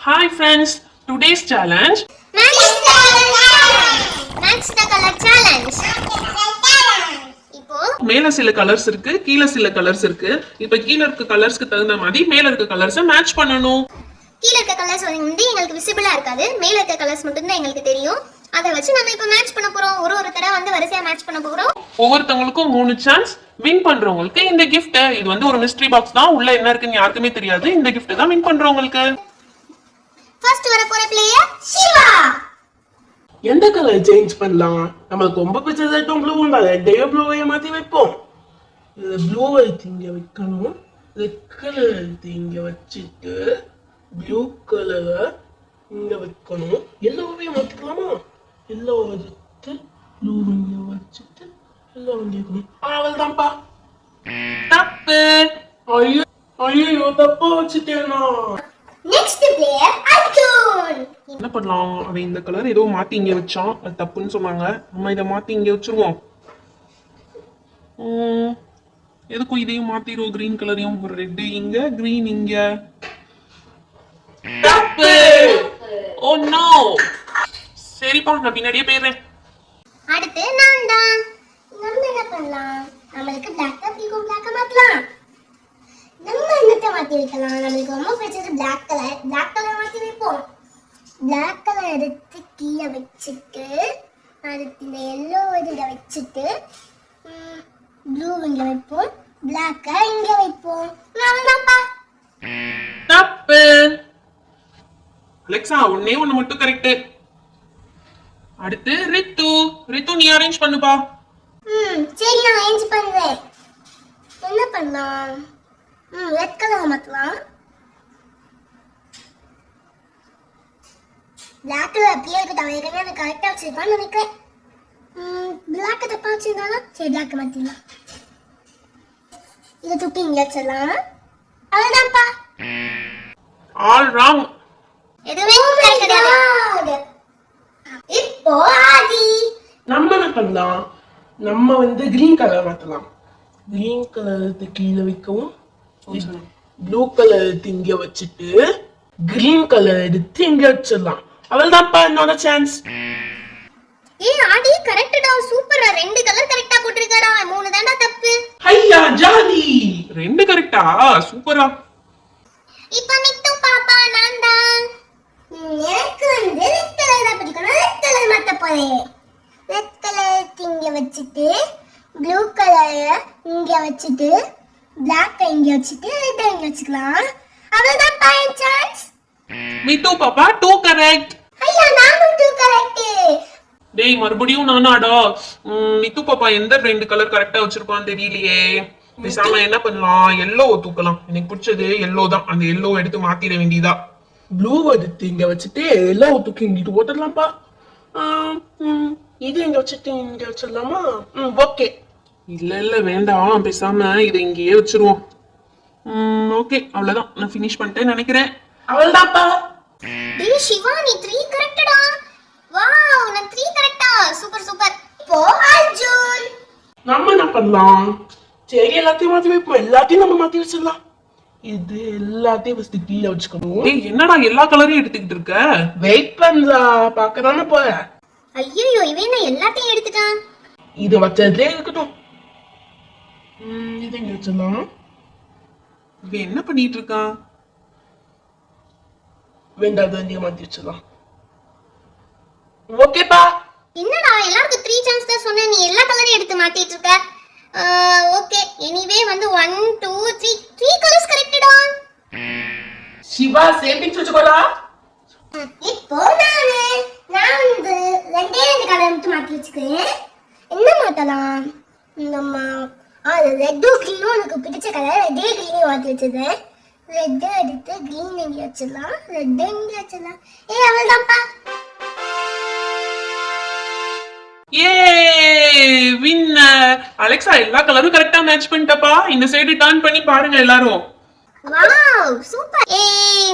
Hi friends, today's challenge. Match the color challenge. இப்போ மேல சில கலர்ஸ் இருக்கு, கீழ சில கலர்ஸ் இருக்கு. இப்போ கீழ இருக்க கலர்ஸ்க்கு தகுந்த மாதிரி மேல இருக்க கலர்ஸை மேட்ச் பண்ணனும். கீழ இருக்க கலர்ஸ் வந்து உங்களுக்கு விசிபிளா இருக்காது. மேல இருக்க கலர்ஸ் மட்டும் தான் எங்களுக்கு தெரியும். அத வச்சு நம்ம இப்போ மேட்ச் பண்ண போறோம். ஒரு தடவை வந்து வரிசையா மேட்ச் பண்ண போறோம். ஒவ்வொருத்தங்களுக்கும் 3 சான்ஸ். வின் பண்றவங்களுக்கு இந்த gift. இது வந்து ஒரு மிஸ்ட்ரி பாக்ஸ் தான். உள்ள என்ன இருக்குன்னு யாருக்குமே தெரியாது. இந்த gift தான் வின் பண்றவங்களுக்கு. ஃபர்ஸ்ட் வர போற பிளேயர் சிவா. எந்த கலர் சேஞ்ச் பண்ணலாம்? நமக்கு ரொம்ப பிடிச்சது ரெட்டும் ப்ளூவும் தான். ரெட்டையோ ப்ளூவையோ மாற்றி வைப்போம். இது ப்ளூவை எடுத்து இங்கே வைக்கணும். ரெட் கலர் எடுத்து இங்கே வச்சுட்டு ப்ளூ கலரை இங்கே வைக்கணும். எல்லோவையும் மாற்றிக்கலாமா? எல்லோ எடுத்து ப்ளூ இங்கே வச்சுட்டு எல்லோ இங்கே வைக்கணும். அவள் தான்ப்பா. தப்பு. ஐயோ ஐயோ தப்பா வச்சுட்டேனா? Next player Arjun. என்ன பண்ணலாம்? அவன் இந்த கலர் ஏதோ மாத்தி இங்க வச்சான். அது தப்புன்னு சொன்னாங்க. நம்ம இதை மாத்தி இங்க வச்சிருவோம். எதுக்கும் இதையும் மாத்திடுவோம். கிரீன் கலரையும். ரெட் இங்க, கிரீன் இங்க. தப்பு. Oh no. சரிப்பா, நான் பின்னாடியே போயிடுறேன். அடுத்து நான் தான். நம்ம என்ன பண்ணலாம்? நம்மளுக்கு பிளாக் பிடிக்கும், பிளாக்க மாத்தலாம். நம்ம என்னத்தை மாத்தி வைக்கலாம்? நம்மளுக்கு ரொம்ப பிடிச்சது பிளாக் கலர். பிளாக் கலர் மாத்தி வைப்போம். பிளாக் கலர் எடுத்து கீழே வச்சுட்டு அதுக்கு இந்த எல்லோ இதில் வச்சுட்டு ப்ளூ இங்கே வைப்போம். பிளாக்கை இங்கே வைப்போம். அவ்வளோதான்ப்பா. தப்பு. அலெக்சா, ஒன்னே ஒண்ணு மட்டும் கரெக்ட். அடுத்து ரித்து. ரித்து, நீ அரேஞ்ச் பண்ணுப்பா. சரி, நான் அரேஞ்ச் பண்ணுறேன். என்ன பண்ணலாம்? ரெட் கலர் மாற்றலாம். பிளாக் கலர் அப்படியே இருக்கு. அவன் ஏற்கனவே அதை கரெக்டாக வச்சிருப்பான்னு நினைக்கிறேன். பிளாக் தப்பா வச்சிருந்தாலும் சரி, பிளாக் மாற்றிடலாம். இதை தூக்கி இங்கே வச்சிடலாம். அவ்வளோதான்ப்பா. All wrong. எதுவுமே கிடையாது. இப்போ ஆதி. நம்ம என்ன பண்ணலாம்? நம்ம வந்து கிரீன் கலர் மாற்றலாம். கிரீன் கலர் எடுத்து கீழே வைக்கவும், ப்ளூ கலர் எடுத்து இங்க வச்சுட்டு கிரீன் கலர் எடுத்து இங்க வச்சிடலாம். அவள் தான்ப்பா என்னோட சான்ஸ். ஆதி கரெக்ட்டா. சூப்பரா. 2 கலர் கரெக்ட்டா போட்டுருக்காடா. 3 தான்டா தப்பு. ஐயா ஜாலி. 2 கரெக்டா? சூப்பரா. இப்போ மிட்டு பாப்பா நான் தான். எனக்கு வந்து ரெட் கலர் தான் பிடிக்கும். ரெட் கலர் மாத்த போறேன். ரெட் கலர் இங்க வச்சுட்டு ப்ளூ கலர் இங்க வச்சுட்டு பிளாக் இங்க வச்சுட்டு ரெட் இங்க வச்சுக்கலாம். அவ்வளவுதான் பாயிண்ட் சான்ஸ். மிட்டு பாப்பா 2 கரெக்ட். ஐயா நானும் 2 கரெக்ட். டேய், மறுபடியும் நானாடா? மித்து பாப்பா எந்த 2 கலர் கரெக்டா வச்சிருப்பான்னு தெரியலையே. பேசாம என்ன பண்ணலாம்? எல்லோ தூக்கலாம். எனக்கு பிடிச்சது எல்லோ தான். அந்த எல்லோ எடுத்து மாத்திர வேண்டியதா. ப்ளூ எடுத்து இங்க வச்சுட்டு எல்லா தூக்கி இங்கிட்டு போட்டுடலாம்ப்பா. இது இங்க வச்சுட்டு இங்க வச்சிடலாமா? ஓகே. இல்ல வேண்டாம். பேசாம இதை இங்கேயே வச்சிருவோம். ஓகே, அவ்வளவுதான். நான் ஃபினிஷ் பண்ணிட்டேன்னு நினைக்கிறேன். அவள்தான்ப்பா. டேய் சிவா, நீ 3 கரெக்ட்டா. வாவ், நான் 3 கரெக்ட்டா. Super super. இப்போ அர்ஜுன். நம்ம என்ன பண்ணலாம்? சரி, எல்லாத்தையும் மாத்தி வைப்போம். எல்லாத்தையும் நம்ம மாத்தி வச்சிடலாம். இது எல்லாத்தையும் ஃபர்ஸ்ட் கீழே வச்சுக்கணும். டேய், என்னடா எல்லா கலரையும் எடுத்துக்கிட்டு இருக்க? வெயிட் பண்றா, பார்க்கதானே போறேன். ஐயோ, இவன் என்ன எல்லாத்தையும் எடுத்துட்டான்? இது வச்சதுலே இருக்கட்டும். இது இங்க வச்சிடலாம். இவன் என்ன பண்ணிட்டு இருக்கான்? வேண்டாத நீங்க மாத்தி வச்சிடலாம். ஓகேப்பா. என்னடா எல்லாருக்கும் 3 சான்ஸ் தான் சொன்னேன். நீ எல்லா கலரையும் எடுத்து மாத்திட்டு இருக்க. ஓகே, எனிவே வந்து 1 2 3 கலர்ஸ் கரெக்ட்டா. சிவா சேவிங்ஸ் வச்சுக்கோடா. இப்போ நான் வந்து 2 கலர் மட்டும் மாத்தி வச்சுக்கிறேன். என்ன மாத்தலாம்? நம்ம ரெட் கிரீனும் எனக்கு பிடிச்ச கலர். ரெட்டே கிரீனையும் மாத்தி வச்சிருக்கேன். ரெட் எடுத்து கிரீன் இங்க வச்சிடலாம். ரெட் இங்க வச்சிடலாம். அவள்தான்ப்பா. ஏ வின்னர். அலெக்சா, எல்லா கலரும் கரெக்டா மேட்ச் பண்ணிட்டப்பா. இந்த சைடு டர்ன் பண்ணி பாருங்க எல்லாரும். Wow, super.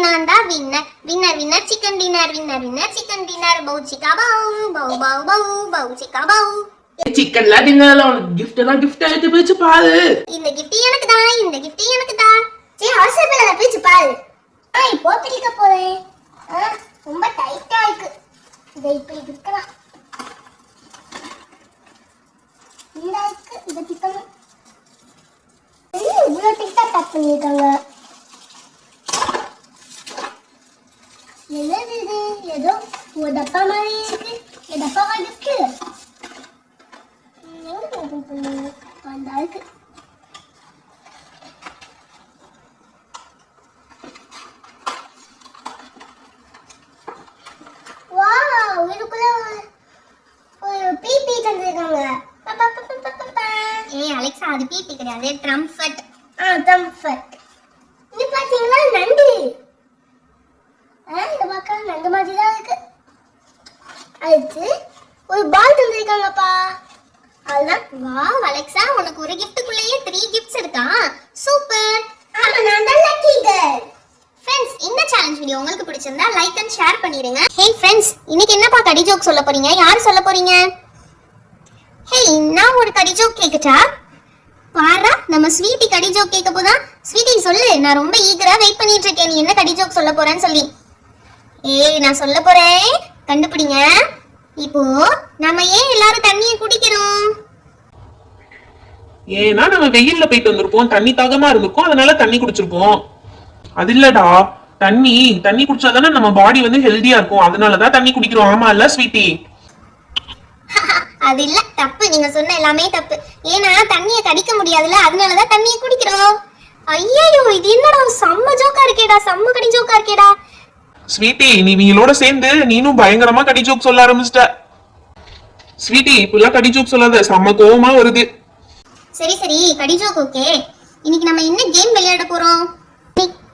நான் தான் winner. Winner winner chicken dinner. Winner winner chicken dinner. பௌ சிக்கா பௌ பௌ பௌ பௌ பௌ சிக்கா பௌ. சிக்கன்லாம் டின்னர்ல உனக்கு கிஃப்ட் எல்லாம் கிஃப்ட் எடுத்து பிரிச்சு பாரு. இந்த கிஃப்ட் எனக்கு தான். இந்த கிஃப்ட் எனக்கு தான். சரி, அவசரப்படாத, பிரிச்சு பாரு. இப்போ பிரிக்க போறேன். இதை இப்படி பிரிக்கலாம். இந்த இருக்கு, இதை பிரிக்கணும். இவ்வளோ டிக்கா டக் பண்ணியிருக்காங்க. என்னது இது? ஏதோ ஒரு டப்பா மாதிரி இருக்கு. இந்த டப்பா இருக்கு. எங்க ஓபன் பண்ணுங்க? அந்த இருக்கு. வாவ், இதுக்குள்ள ஒரு பீப்பி தந்திருக்காங்க. ஏய் அலெக்சா, அது பீப்பி கிடையாது, ட்ரம்ஃபட். ட்ரம்ஃபட். இது பாத்தீங்களா, நண்டு. இந்த பக்கம் நண்டு மாதிரி தான் இருக்கு. அடுத்து ஒரு பால் தந்திருக்காங்கப்பா. அதுதான். வாவ் அலெக்சா, உனக்கு ஒரு கிஃப்ட்டுக்குள்ளேயே 3 கிஃப்ட்ஸ் இருக்கா? சூப்பர். ஆமா, நான் தான் லக்கி கேர்ள். ஃப்ரெண்ட்ஸ், இந்த சேலஞ்ச் வீடியோ உங்களுக்கு பிடிச்சிருந்தா லைக் அண்ட் ஷேர் பண்ணிடுங்க. ஹே ஃப்ரெண்ட்ஸ், இன்னைக்கு என்னப்பா கடி ஜோக் சொல்ல போறீங்க? யார் சொல்ல போறீங்க? ஹே, நான் ஒரு கடி ஜோக் கேக்கட்டா? பாரா, நம்ம ஸ்வீட்டி கடி ஜோக் கேட்க போதா. ஸ்வீட்டி சொல்லு, நான் ரொம்ப ஈகரா வெயிட் பண்ணிட்டு இருக்கேன், நீ என்ன கடி ஜோக் சொல்ல போறேன்னு சொல்லி. ஏய், நான் சொல்ல போறேன், கண்டுபிடிங்க. இப்போ நம்ம ஏன் எல்லாரும் தண்ணியை குடிக்கிறோம்? ஏன்னா நம்ம வெயில்ல போயிட்டு வந்திருப்போம், தண்ணி தாகமா இருந்திருக்கும், அதனால தண்ணி குடிச்சிருப்போம். அது இல்லடா, தண்ணி குடிச்சாதானே நம்ம பாடி வந்து ஹெல்தியா இருக்கும், அதனாலதான் தண்ணி குடிக்கிறோம். ஆமா இல்ல ஸ்வீட்டி? அது இல்ல, தப்பு. நீங்க சொன்ன எல்லாமே தப்பு. ஏன்னா தண்ணியை கடிக்க முடியாதுல, அதனாலதான் தண்ணியை குடிக்கிறோம். ஐயோ, இது என்னடா செம்ம ஜோக்கா இருக்கேடா, செம்ம கடி ஜோக்கா இருக்கேடா. ஸ்வீட்டி, நீ இவங்களோட சேர்ந்து நீனும் பயங்கரமா கடி ஜோக் சொல்ல ஆரம்பிச்சிட்ட. ஸ்வீட்டி, இப்பெல்லாம் கடி ஜோக் சொல்லாத, செம்ம கோவமா வருது. சரி சரி, கடி ஜோக் ஓகே. இன்னைக்கு நம்ம என்ன கேம் விளையாட போறோம்?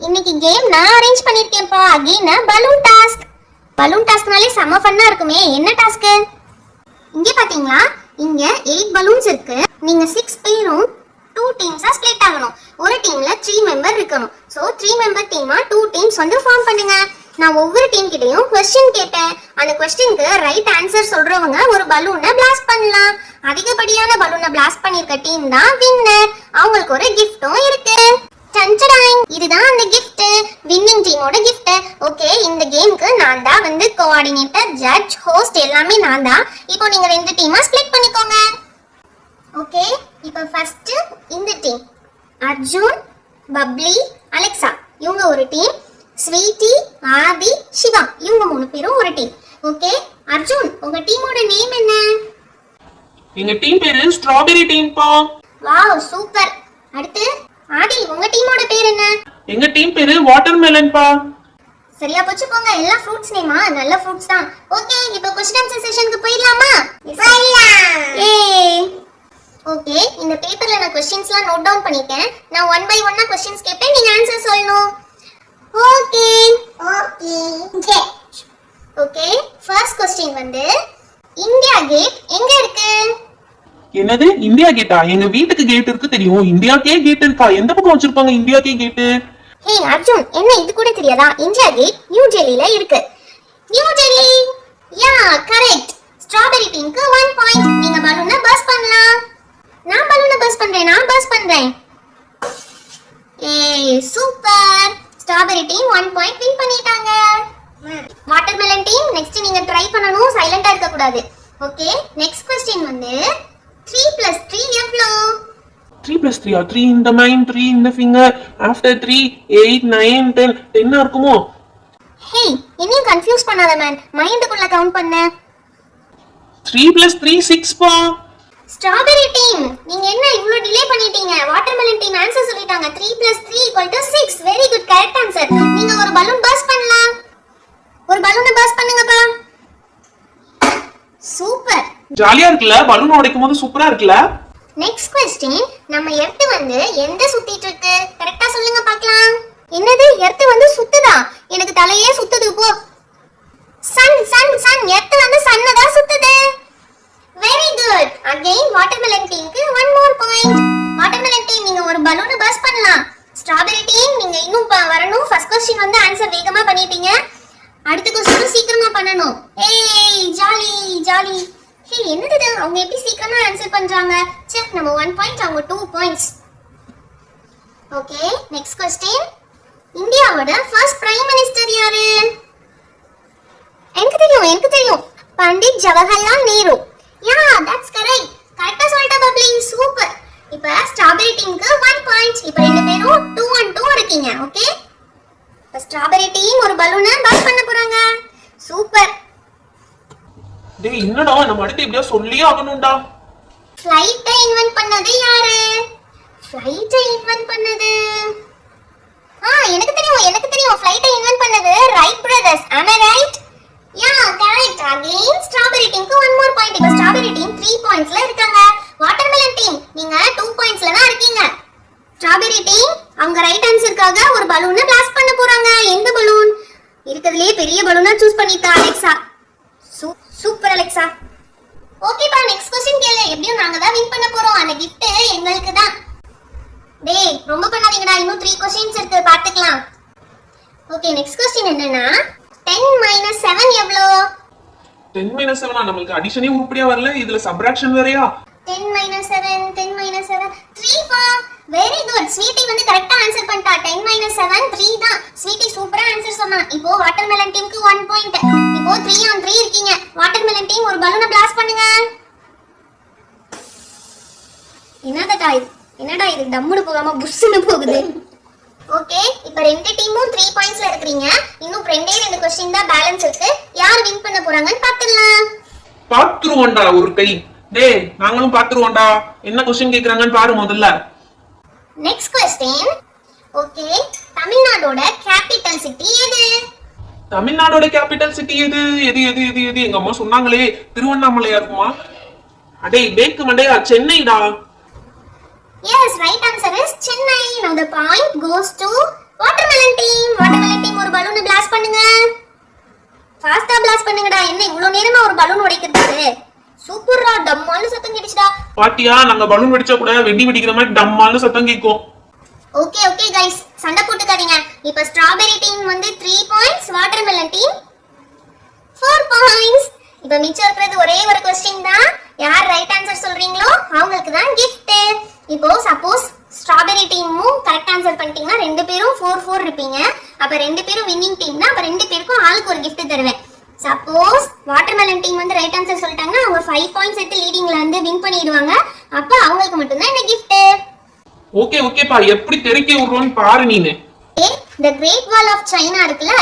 இன்னைக்கு கேம் நான் அரேஞ்ச் பண்ணிருக்கேன்ப்பா. Again balloon task. பலூன் டாஸ்க்னாலே செம்ம ஃபன்னா இருக்குமே. என்ன டாஸ்க்? இங்க பாத்தீங்களா, இங்க 8 பலூன்ஸ் இருக்கு. நீங்க 6 பேரும் 2 டீம்ஸா ஸ்ப்ளிட் ஆகணும். ஒரு டீம்ல 3 மெம்பர் இருக்கணும். சோ 3 மெம்பர் டீமா 2 டீம்ஸ் வந்து ஃபார்ம் பண்ணுங்க. நான் ஒவ்வொரு டீம் கிட்டயும் क्वेश्चन கேட்பேன். அந்த क्वेश्चनக்கு ரைட் ஆன்சர் சொல்றவங்க ஒரு பலூனை பிளாஸ்ட் பண்ணலாம். அதிகப்படியான பலூனை பிளாஸ்ட் பண்ணிருக்க டீம் தான் வின்னர். அவங்களுக்கு ஒரு கிஃப்டும் இருக்கு. டன்டடாங், இதுதான் அந்த gift, வின்னிங் டீமோட gift. ஓகே, இந்த கேம்க்கு நான் தான் வந்து கோஆர்டினேட்டர், ஜட்ஜ், ஹோஸ்ட் எல்லாமே நான் தான். இப்போ நீங்க 2 டீமா ஸ்ப்ளிட் பண்ணிக்கோங்க. ஓகே, இப்போ ஃபர்ஸ்ட் இந்த டீம் அர்ஜுன், பப்ளி, அலெக்சா இவங்க ஒரு டீம். ஸ்வீட்டி, ஆதி, சிவா இவங்க 3 பேரும் ஒரு டீம். ஓகே, அர்ஜுன் உங்க டீமோட நேம் என்ன? எங்க டீம் பேரு ஸ்ட்ராபெரி டீம் பா. Wow, super. அடுத்து ஆதி, உங்க டீமோட பேர் என்ன? எங்க டீம் பேரு வாட்டர்மெலன் பா. சரியா போச்சு போங்க, எல்லா ஃப்ரூட்ஸ் நேமா நல்ல ஃப்ரூட்ஸ் தான். ஓகே, இப்போ क्वेश्चन ஆன்சர் செஷனுக்கு போயிடலாமா? ஏய், ஓகே, இந்த பேப்பர்ல நான் क्वेश्चंसலாம் நோட் டவுன் பண்ணிட்டேன். நான் 1 பை 1 क्वेश्चंस கேட்பேன், நீங்க ஆன்சர் சொல்லணும். Okay okay. Okay, first question வந்து இந்தியா கேட் எங்க இருக்கு? என்னது இந்தியா கேட்டா? எங்க வீட்டுக்கு கேட் இருக்கு தெரியும். இந்தியாக்கே கேட் இருக்கா? எந்த பக்கம் வச்சிருப்பாங்க இந்தியாக்கே கேட்டு? ஹே அர்ஜுன், என்ன இது கூட தெரியாதா? இந்தியா கேட் நியூ டெல்லில இருக்கு. நியூ டெல்லி. யா, கரெக்ட். ஸ்ட்ராபெரி டீமுக்கு 1 பாயிண்ட். நீங்க பலூனை பர்ஸ்ட் பண்ணலாம். நான் பலூனை பர்ஸ்ட் பண்றேன். ஏய், super. Strawberry team 1 point win பண்ணிட்டாங்க. வாட்டர்மெலன் டீம் நெக்ஸ்ட் நீங்க ட்ரை பண்ணனும், சைலண்டா இருக்க கூடாது. ஓகே, நெக்ஸ்ட் क्वेश्चन வந்து 3 + 3 எவ்வளோ? 3 + 3 3 in the mind, 3 in the finger, after 3 8 9 10 10 இருக்குமோ? ஹே, என்னையும் கன்ஃபியூஸ் பண்ணாத மேன், மைண்டுக்குள்ள கவுண்ட் பண்ண. 3 + 3 6 பா. ஸ்ட்ராபெரி டீம் நீங்க என்ன இவ்ளோ டிலே பண்ணிட்டீங்க? வாட்டர்மெலன் டீம் ஆன்சர் சொல்லிட்டாங்க. 3 + 3 = 6. Very good, correct answer. நீங்க ஒரு பலூன் பர்ஸ்ட் பண்ணலாம். ஒரு பலூனை பர்ஸ்ட் பண்ணுங்கப்பா. சூப்பர். ஜாலியா இருக்குல்ல? பலூன் உடைக்கும் போது சூப்பரா இருக்குல்ல? நெக்ஸ்ட் क्वेश्चन, நம்ம எர்த் வந்து எங்க சுத்திட்டு இருக்கு? கரெக்ட்டா சொல்லுங்க பார்க்கலாம். என்னது, எர்த் வந்து சுத்துதா? எனக்கு தலையே சுத்துது போ. சன் எர்த் வந்து சன்ன தான் சுத்துது. Very good. அகைன் வாட்டர்மெலன் டீமுக்கு 1 more பாயிண்ட். வாட்டர்மெலன் டீம் நீங்க ஒரு பலூனை பர்ஸ்ட் பண்ணலாம். ஸ்ட்ராபெரி டீம் நீங்க இன்னும் வரணும். ஃபர்ஸ்ட் क्वेश्चन வந்து ஆன்சர் வேகமா பண்ணிட்டீங்க. அடுத்த क्वेश्चन சீக்கிரமா பண்ணனும். ஏய், ஜாலி. ஹே, என்னது இது? அவங்க எப்படி சீக்கிரமா ஆன்சர் பண்றாங்க? சே, நம்ம 1 பாயிண்ட், அவங்க 2 பாயிண்ட்ஸ். Okay, next question. இந்தியாவோட ஃபர்ஸ்ட் பிரைம் மினிஸ்டர் யாரு? எனக்கு தெரியும். Pandit Jawaharlal Nehru. Yeah that's correct. கரெக்ட்டா சொல்லிட்ட பப்ளி, சூப்பர். இப்போ ஸ்ட்ராபெரி டீமுக்கு 1 பாயிண்ட். இப்போ ரெண்டு பேரும் 2 and 2 இருக்கீங்க. ஓகே, இப்போ ஸ்ட்ராபெரி டீம் ஒரு பலூனை பாஸ் பண்ண போறாங்க. சூப்பர். டேய் என்னடா நம்ம அடுத்து எப்படியா சொல்லியே ஆகணும்டா. ஃப்ளைட்டை இன்வென்ட் பண்ணது யாரு? ஃப்ளைட்டை இன்வென்ட் பண்ணது எனக்கு தெரியும் ஃப்ளைட்டை இன்வென்ட் பண்ணது Wright brothers. am I right? Yeah correct. Again strawberry டீமுக்கு 1 more பாயிண்ட். இப்போ ஸ்ட்ராபெரி டீம் 3 பாயிண்ட்ஸ்ல இருக்காங்க. வாட்டர்மெலன் டீம் நீங்க 2 பாயிண்ட்ஸ்ல தான் இருக்கீங்க. ஸ்ட்ராபெரி டீம் அவங்க ரைட் ஆன்சருக்காக ஒரு பலூனை பிளாஸ்ட் பண்ண போறாங்க. எந்த பலூன்? இருக்கிறதுலயே பெரிய பலூனா சூஸ் பண்ணிட்டா அலெக்சா. Super Alexa. ஓகேப்பா, நெக்ஸ்ட் क्वेश्चन கேளு. எப்படியும் நாங்க தான் வின் பண்ண போறோம். அந்த gift எங்களுக்கு தான். டேய் ரொம்ப பண்ணாதீங்கடா, இன்னும் 3 क्वेश्चंस இருக்கு, பாத்துக்கலாம். ஓகே, நெக்ஸ்ட் क्वेश्चन என்னன்னா 10 - 7 எவ்வளோ? 10 - 7 நமக்கு அடிஷனே உருப்படியா வரல, இதுல சப்ட்ராக்ஷன் வேறயா? 10 - 7 3 பா. Very good. ஸ்வீட்டி வந்து கரெக்ட்டா ஆன்சர் பண்ணிட்டா. 10 - 7 3 தான். ஸ்வீட்டி சூப்பரா ஆன்சர் சொன்னா. இப்போ வாட்டர்மெலன் டீமுக்கு 1 பாயிண்ட். இப்போ 3 on 3 இருக்கீங்க. வாட்டர்மெலன் டீம் ஒரு பலூனை பிளாஸ்ட் பண்ணுங்க. என்னடா இது டம்முன்னு போகாம புஷ்ன்னு போகுது. ஓகே, இப்போ ரெண்டு டீமும் 3 பாயிண்ட்ஸ்ல இருக்கீங்க. இன்னும் ரெண்டு क्वेश्चन தான் பேலன்ஸ் இருக்கு. யார் வின் பண்ண போறாங்கன்னு பாத்துடலாம். பாத்துருவோம்டா ஒரு கை. டேய் நாங்களும் பாத்துருவோம்டா. என்ன क्वेश्चन கேக்குறாங்கன்னு பாரு முதல்ல. Next question. ஓகே, தமிழ்நாடோட கேபிட்டல் சிட்டி எது? தமிழ்நாடோட கேபிட்டல் சிட்டி எது? எது எது எது எது எங்க அம்மா சொன்னாங்களே திருவண்ணாமலையா இருக்குமா? அடே பேக்கு மண்டையா, சென்னைடா. Yes, right answer is Chennai. Now the point goes to watermelon team. watermelon team ஒரு பலூனை பிளாஸ்ட் பண்ணுங்க. ஃபாஸ்டா பிளாஸ்ட் பண்ணுங்கடா. என்ன இவ்வளவு நேரமா ஒரு பலூன் உடைக்கிறதுக்கு? சூப்பர்ரா, டம்மான்னு சத்தம் கேட்டுச்சுடா. பாட்டியா, நாங்க பலூன் வெடிச்சா கூட வெடி வெடிக்கிற மாதிரி டம்மான்னு சத்தம் கேட்கும். ஓகே கைஸ், சண்டை போட்டுக்காதீங்க. இப்போ ஸ்ட்ராபெரி டீம் வந்து 3 பாயிண்ட்ஸ், வாட்டர்மெலன் டீம் 4 பாயிண்ட்ஸ். இப்போ மிச்சம் இருக்கிறது ஒரே ஒரு क्वेश्चन தான். யார் ரைட் ஆன்சர் சொல்றீங்களோ அவங்களுக்கு தான் gift. இப்போ சப்போஸ் ஸ்ட்ராபெரி டீமும் கரெக்ட் ஆன்சர் பண்ணிட்டீங்கன்னா ரெண்டு பேரும் 4-4 இருப்பீங்க. அப்ப ரெண்டு பேரும் வின்னிங் டீம்னா அப்ப ரெண்டு பேருக்கும் ஆளுக்கு ஒரு gift தருவேன். சப்போஸ் வாட்டர்மெலன் டீம் வந்து ரைட் ஆன்சர் சொல்லிட்டாங்கன்னா அவங்க 5 பாயிண்ட்ஸ் எடுத்து லீடிங்ல வந்து வின் பண்ணிடுவாங்க. அப்ப அவங்களுக்கு மட்டும் தான் இந்த gift. ஓகே ஓகேப்பா, எப்படி தெறிக்க விடுறோம்னு பாரு நீனு. the great wall of china இருக்குல,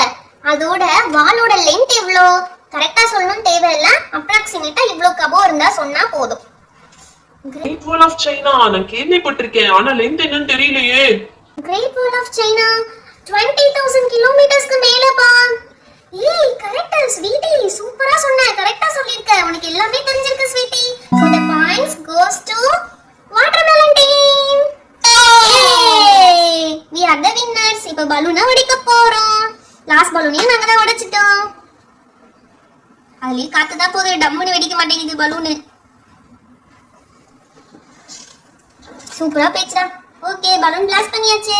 அதோட வாலோட லெந்த் எவ்வளோ? கரெக்ட்டா சொல்லணும் தேவையில்ல, அப்ராக்ஸிமேட்டா இவ்ளோ கபோ இருந்தா சொன்னா போதும். கிரேட் வால் ஆஃப் சைனா நான் கேள்விப்பட்டிருக்கேன், ஆனா லெந்த் என்னன்னு தெரியலையே. கிரேட் வால் ஆஃப் சைனா 20,000 கிலோமீட்டர்ஸ்க்கு மேலப்பா. ஏய் கரெக்ட்டா ஸ்வீட்டி, சூப்பரா சொன்ன, கரெக்ட்டா சொல்லிருக்க. உனக்கு எல்லாமே தெரிஞ்சிருக்கு sweetie. so the points goes to watermelon team. Yay! we are the winners. இப்போ பலூனை உடைக்க போறோம். லாஸ்ட் பலூனையும் நாங்க தான் உடைச்சிட்டோம். அதுலயே காத்து தான் போகுது, டம்முன்னு வெடிக்க மாட்டேங்குது பலூனு. சூப்பரா பேச்சுடா. ஓகே, பலூன் பிளாஸ்ட் பண்ணியாச்சு.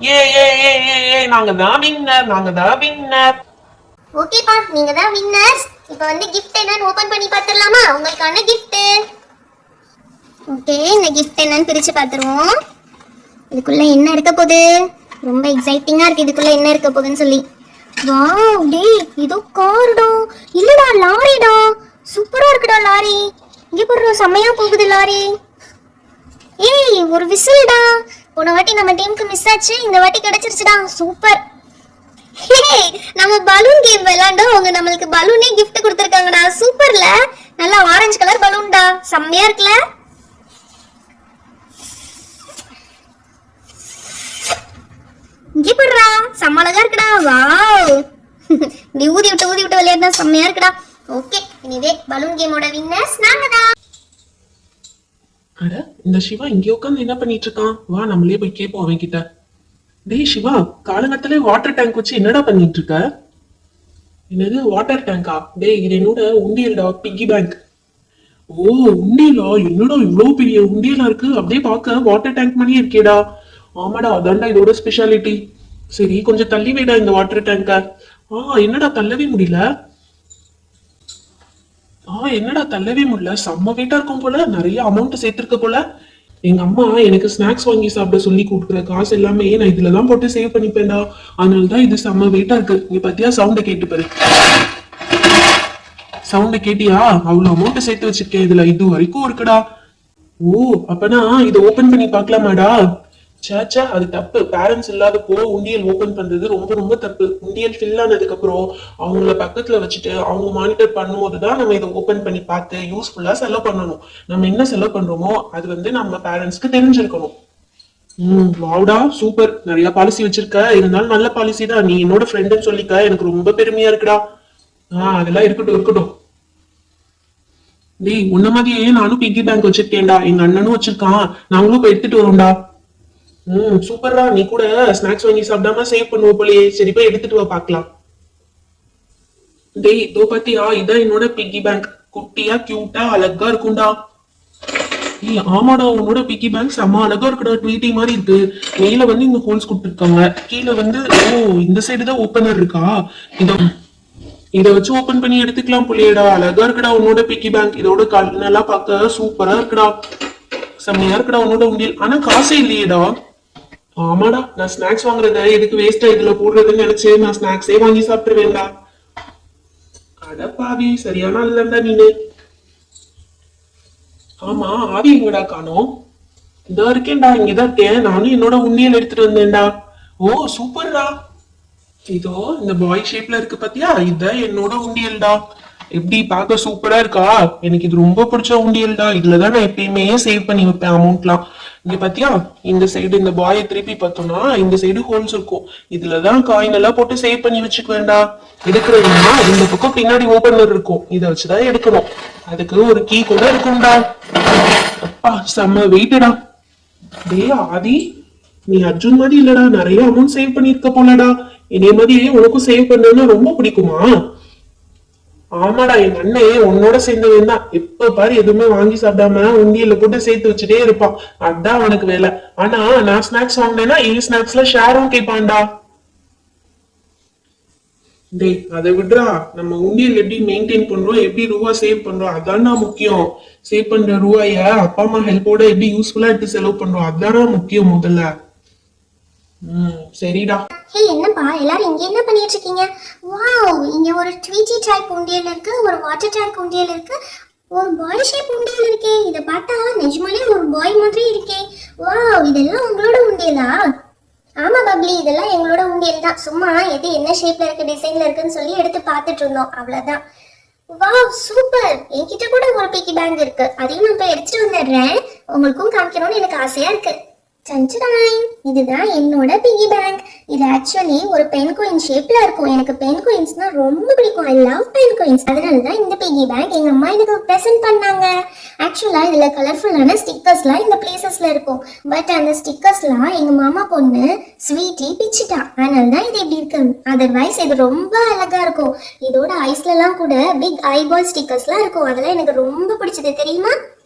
ஏ ஏ ஏ ஏ ஏ நாங்க தான் வின்னர், நாங்க தான் வின்னர். ஓகேப்பா, நீங்க தான் வின்னர்ஸ். இப்போ வந்து gift என்னன்னு ஓபன் பண்ணி பார்த்துடலாமா? உங்களுக்கான gift. ஓகே, இந்த gift என்னன்னு பிரிச்சு பார்த்துருவோம். இதுக்குள்ள என்ன இருக்க போகுது? ரொம்ப எக்ஸைட்டிங்கா இருக்கு இதுக்குள்ள என்ன இருக்க போகுதுன்னு சொல்லி. வாவ், டேய் இது கார்டா. இல்லடா, லாரிடா. சூப்பரா இருக்குடா லாரி. இங்க பாரு, செமையா போகுது லாரி. ஏய் ஒரு விசில்டா. போன வாட்டி நம்ம டீமுக்கு மிஸ் ஆச்சு, இந்த வாட்டி கிடைச்சிருச்சுடா. சூப்பர். ஹே, நம்ம பலூன் கேம் விளையாண்டோம், அவங்க நம்மளுக்கு பலூனே gift கொடுத்திருக்காங்கடா. சூப்பர்ல, நல்லா ஆரஞ்சு கலர் பலூன்டா, செம்மையா இருக்குல. இங்க பாருடா, செம்ம அழகா இருக்குடா. வாவ், நீ ஊதி விட்டு விளையாடுனா செம்மையா இருக்குடா. ஓகே, இனிவே பலூன் கேமோட வின்னர்ஸ் நாங்க தான். அட இந்த சிவா இங்க உட்கார்ந்து என்ன பண்ணிட்டு இருக்கான்? வா நம்மளே போய் கேட்போம் அவன் கிட்ட. டேய் சிவா, காலங்கத்திலே வாட்டர் டேங்க் வச்சு என்னடா பண்ணிட்டு இருக்க? என்னது வாட்டர் டேங்கா? டேய் இது என்னோட உண்டியல்டா, பிக்கி பேங்க். ஓ உண்டியலா? என்னடா இவ்வளவு பெரிய உண்டியலா இருக்கு, அப்படியே பார்க்க வாட்டர் டேங்க் மாதிரியே இருக்கேடா. ஆமாடா, அதான்டா இதோட ஸ்பெஷாலிட்டி. சரி கொஞ்சம் தள்ளி வைடா இந்த வாட்டர் டேங்க. என்னடா தள்ளவே முடியல? என்னடா தள்ளவே முடியல? செம்ம வெயிட்டா இருக்கும் போல, நிறைய அமௌண்ட் சேர்த்திருக்க போல. எங்க அம்மா எனக்கு ஸ்நாக்ஸ் வாங்கி சாப்பிட சொல்லி கொடுக்குற காசு எல்லாமே நான் இதுலதான் போட்டு சேவ் பண்ணிப்பேன்டா. அதனாலதான் இது செம்ம வெயிட்டா இருக்கு. நீ பத்தியா சவுண்ட கேட்டு பாரு. சவுண்ட் கேட்டியா? அவ்வளவு அமௌண்ட் சேர்த்து வச்சிருக்கேன் இதுல, இது வரைக்கும் இருக்குடா. ஓ, அப்பனா இதை ஓபன் பண்ணி பார்க்கலாமாடா? சேச்சா, அது தப்பு. பேரண்ட்ஸ் இல்லாதப்போ உண்டியல் ஓபன் பண்றது ரொம்ப ரொம்ப தப்பு. உண்டியல் ஃபில் ஆனதுக்கு அப்புறம் அவங்கள பக்கத்துல வச்சுட்டு அவங்க மானிட்டர் பண்ணும்போதுதான் நம்ம இதை ஓபன் பண்ணி பார்த்து யூஸ்ஃபுல்லா செலவு பண்ணணும். நம்ம என்ன செலவு பண்றோமோ அது வந்து நம்ம பேரண்ட்ஸ்க்கு தெரிஞ்சிருக்கணும். வாவுடா, சூப்பர். நிறைய பாலிசி வச்சிருக்க. இருந்தாலும் நல்ல பாலிசி தான். நீ என்னோட ஃப்ரெண்டுன்னு சொல்லிக்க, எனக்கு ரொம்ப பெருமையா இருக்குடா. அதெல்லாம் இருக்கட்டும் இருக்கட்டும். டேய், உன்ன மாதிரியே நானும் பிக்கி பேங்க் வச்சிருக்கேன்டா. எங்க அண்ணனும் வச்சிருக்கான். நாங்களும் போய் எடுத்துட்டு வரோம்டா. சூப்பர்டா. நீ கூட ஸ்நாக்ஸ் வாங்கி சாப்பிடாம சேவ் பண்ணுவோம் போலயே. சரி, போய் எடுத்துட்டு வா பாக்கலாம். டேய், இதோ பாத்தியா, இதான் என்னோட பிக்கி பேங்க். குட்டியா கியூட்டா அழகா இருக்கும்டா. ஏய், ஆமாடா, உன்னோட பிக்கி பேங்க் செம்ம அழகா இருக்குடா. ட்வீட்டி மாதிரி இருக்கு. மேல வந்து இந்த ஹோல்ஸ் கொடுத்துருக்காங்க, கீழே வந்து இந்த சைடு தான் ஓப்பனர் இருக்கா. இத வச்சு ஓபன் பண்ணி எடுத்துக்கலாம் புள்ளியடா. அழகா இருக்குடா உன்னோட பிக்கி பேங்க். இதோட கண்ணெல்லாம் பார்க்க சூப்பரா இருக்குடா. செம்மையா இருக்குடா உன்னோட உண்டியல். ஆனா காசே இல்லையேடா. ஆமாடா, நான் ஸ்நாக்ஸ் வாங்குறத எதுக்கு வேஸ்டா இதுல போடுறதுன்னு நினைச்சு நான் ஸ்நாக்ஸே வாங்கி சாப்பிட்டுருவேன்டா. அடப்பாவி, சரியான இல்லண்டா நீனு. ஆமா, ஆவி எங்கடா காணோம்? இதோ இருக்கேன்டா, இங்கதான் இருக்கேன். நானும் என்னோட உண்டியல் எடுத்துட்டு வந்தேன்டா. ஓ, சூப்பர்டா. இதோ இந்த பாய் ஷேப்ல இருக்கு பாத்தியா, இதான் என்னோட உண்டியல்டா. எப்படி பார்க்க சூப்பரா இருக்கா? எனக்கு இது ரொம்ப பிடிச்ச உண்டியல்டா. இதுலதான் நான் எப்பயுமே சேவ் பண்ணி வைப்பேன் அமௌண்ட்லாம். இங்க பாத்தியா, இந்த சைடு இந்த பாயை திருப்பி பார்த்தோம்னா இந்த சைடு ஹோல்ஸ் இருக்கும். இதுலதான் காயின் எல்லாம் போட்டு சேவ் பண்ணி வச்சுக்குவேன்டா. எடுக்கிறதுனா இந்த பக்கம் பின்னாடி ஓபனர் இருக்கும், இதை வச்சுதான் எடுக்கணும். அதுக்கு ஒரு கீ கூட இருக்கும்டா. அப்பா, செம்ம வெயிட்டடா. டேய் ஆதி, நீ அர்ஜுன் மாதிரி இல்லடா. நிறைய அமௌண்ட் சேவ் பண்ணிருக்க போலடா. இதே மாதிரி உனக்கும் சேவ் பண்ணணும்னா ரொம்ப பிடிக்குமா? ஆமாடா, என் அண்ணன் உன்னோட சேர்ந்தவன் தான். எப்ப பாரு எதுவுமே வாங்கி சாப்பிடாம உண்டியல்ல போட்டு சேர்த்து வச்சுட்டே இருப்பான். அதான் அவனுக்கு வேலை. ஆனா நான் ஸ்நாக்ஸ் வாங்கினேன்னா என் ஸ்நாக்ஸ்ல ஷேரும் கேட்பான்டா. டேய், அதை விடுறா. நம்ம உண்டியல் எப்படி மெயின்டைன் பண்றோம், எப்படி ரூபா சேவ் பண்றோம், அதான்டா முக்கியம். சேவ் பண்ற ரூபாய அப்பா அம்மா ஹெல்ப்போட எப்படி யூஸ்ஃபுல்லா எடுத்து செலவு பண்றோம், அதானா முக்கியம் முதல்ல. சரிடா. ஹே, என்னப்பா எல்லாரும் இங்க என்ன பண்ணிட்டு இருக்கீங்க? வாவ், இங்க ஒரு ட்வீட்டி டைப் உண்டியல் இருக்கு, ஒரு வாட்டர் டேங்க் உண்டியல் இருக்கு, ஒரு பாய் ஷேப் உண்டியல் இருக்கே. இத பார்த்தா நிஜமாலே ஒரு பாய் மாதிரி இருக்கே. வாவ், இதெல்லாம் உங்களோட உண்டியலா? ஆமா பப்ளி, இதெல்லாம் எங்களோட உண்டியல் தான். சும்மா எது என்ன ஷேப்ல இருக்கு, டிசைன்ல இருக்குன்னு சொல்லி எடுத்து பார்த்துட்டு இருந்தோம், அவ்வளவுதான். Wow, super. என்கிட்ட கூட ஒரு பிக்கி பேங்க் இருக்கு. அதையும் நான் போய் எடுத்துட்டு வந்துடுறேன். உங்களுக்கும் காமிக்கணும்னு எனக்கு ஆசையா இருக்கு. சஞ்சடாய், இதுதான் என்னோட பிகி பேங்க். இது ஆக்சுவலி ஒரு பென் கோயின் ஷேப்ல இருக்கும். எனக்கு பென் கோயின்ஸ்னா ரொம்ப பிடிக்கும். I love penguins. அதனாலதான் இந்த பிகி பேங்க் எங்க அம்மா எனக்கு பிரசன்ட் பண்ணாங்க. ஆக்சுவலா இதுல கலர்ஃபுல்லான ஸ்டிக்கர்ஸ்லாம் இந்த பிளேசஸ்ல இருக்கும். பட் அந்த ஸ்டிக்கர்ஸ்லாம் எங்க மாமா பொண்ணு ஸ்வீட்டி பிச்சிட்டா. அதனாலதான் இது இப்படி இருக்கு. அதர்வைஸ் இது ரொம்ப அழகா இருக்கும். இதோட ஐஸ்ல எல்லாம் கூட பிக் ஐபால் ஸ்டிக்கர்ஸ்லாம் இருக்கும். அதெல்லாம் எனக்கு ரொம்ப பிடிச்சது தெரியுமா.